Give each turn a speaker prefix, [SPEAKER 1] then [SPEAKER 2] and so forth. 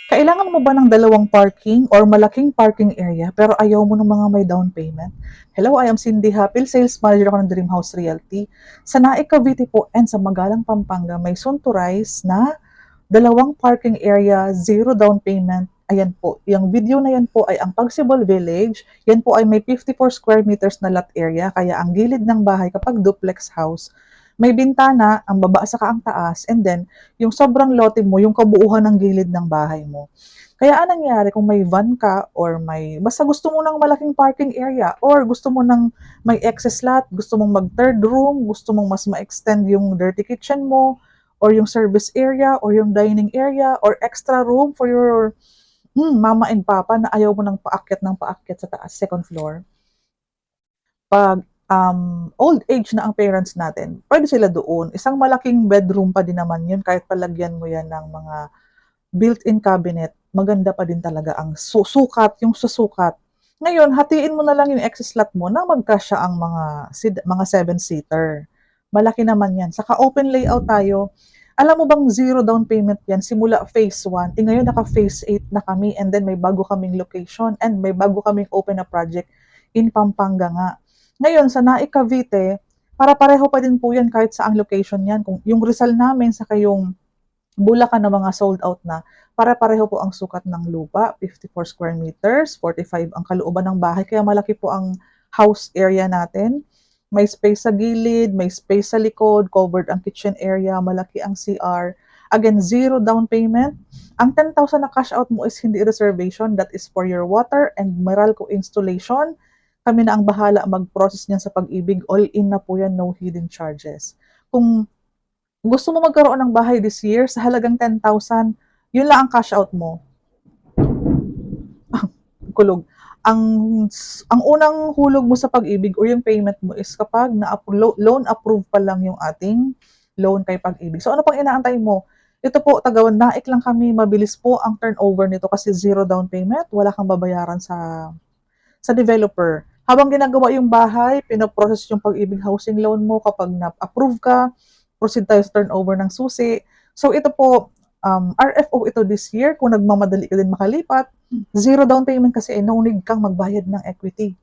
[SPEAKER 1] Kailangan mo ba ng dalawang parking or malaking parking area pero ayaw mo ng mga may down payment? Hello, I am Cindy Hapil, Sales Manager ako ng Dream House Realty. Sa Naik, Cavite po and sa Magalang, Pampanga, may soon to rise na dalawang parking area, zero down payment. Ayan po, yung video na yan po ay ang Pagsibol Village. Yan po ay may 54 square meters na lot area, kaya ang gilid ng bahay kapag duplex house, may bintana, ang baba sa ang taas, and then yung sobrang lote mo, yung kabuuhan ng gilid ng bahay mo. Kaya anong nangyari kung may van ka or may, basta gusto mo ng malaking parking area or gusto mo ng may excess lot, gusto mong mag third room, gusto mong mas ma-extend yung dirty kitchen mo, or yung service area, or yung dining area, or extra room for your mama and papa na ayaw mo ng paakyat sa taas, second floor. Pag old age na ang parents natin, pwede sila doon. Isang malaking bedroom pa din naman yun, kahit palagyan mo yan ng mga built-in cabinet, maganda pa din talaga ang susukat, yung susukat. Ngayon, hatiin mo na lang yung excess slot mo na magkasya ang mga 7-seater. Malaki naman yan. Saka open layout tayo. Alam mo bang zero down payment yan simula phase 1? Ngayon naka phase 8 na kami, and then may bago kaming location and may bago kaming open na project in Pampanga nga. Ngayon, sa Naik, Cavite, para pareho pa din po yan kahit sa ang location yan. Kung yung Rizal namin, saka yung Bulacan na mga sold out na, para-pareho po ang sukat ng lupa, 54 square meters, 45 ang kalooban ng bahay, kaya malaki po ang house area natin. May space sa gilid, may space sa likod, covered ang kitchen area, malaki ang CR. Again, zero down payment. Ang 10,000 na cash out mo is hindi reservation, that is for your water and Meralco installation. Kami na ang bahala mag-process niyan sa Pag-ibig. All in na po yan, no hidden charges. Kung gusto mo magkaroon ng bahay this year sa halagang 10,000, yun lang ang cash out mo. Kulog. Ang ang unang hulog mo sa Pag-ibig o yung payment mo is kapag loan approve pa lang yung ating loan kay Pag-ibig. So ano pang inaantay mo? Ito po, taga Naik lang kami, mabilis po ang turnover nito kasi zero down payment, wala kang babayaran sa developer. Habang ginagawa yung bahay, pinoprocess yung Pag-ibig housing loan mo, kapag na-approve ka, proceed tayo sa turnover ng susi. So ito po, RFO ito this year, kung nagmamadali ka din makalipat, zero down payment kasi no need kang magbayad ng equity.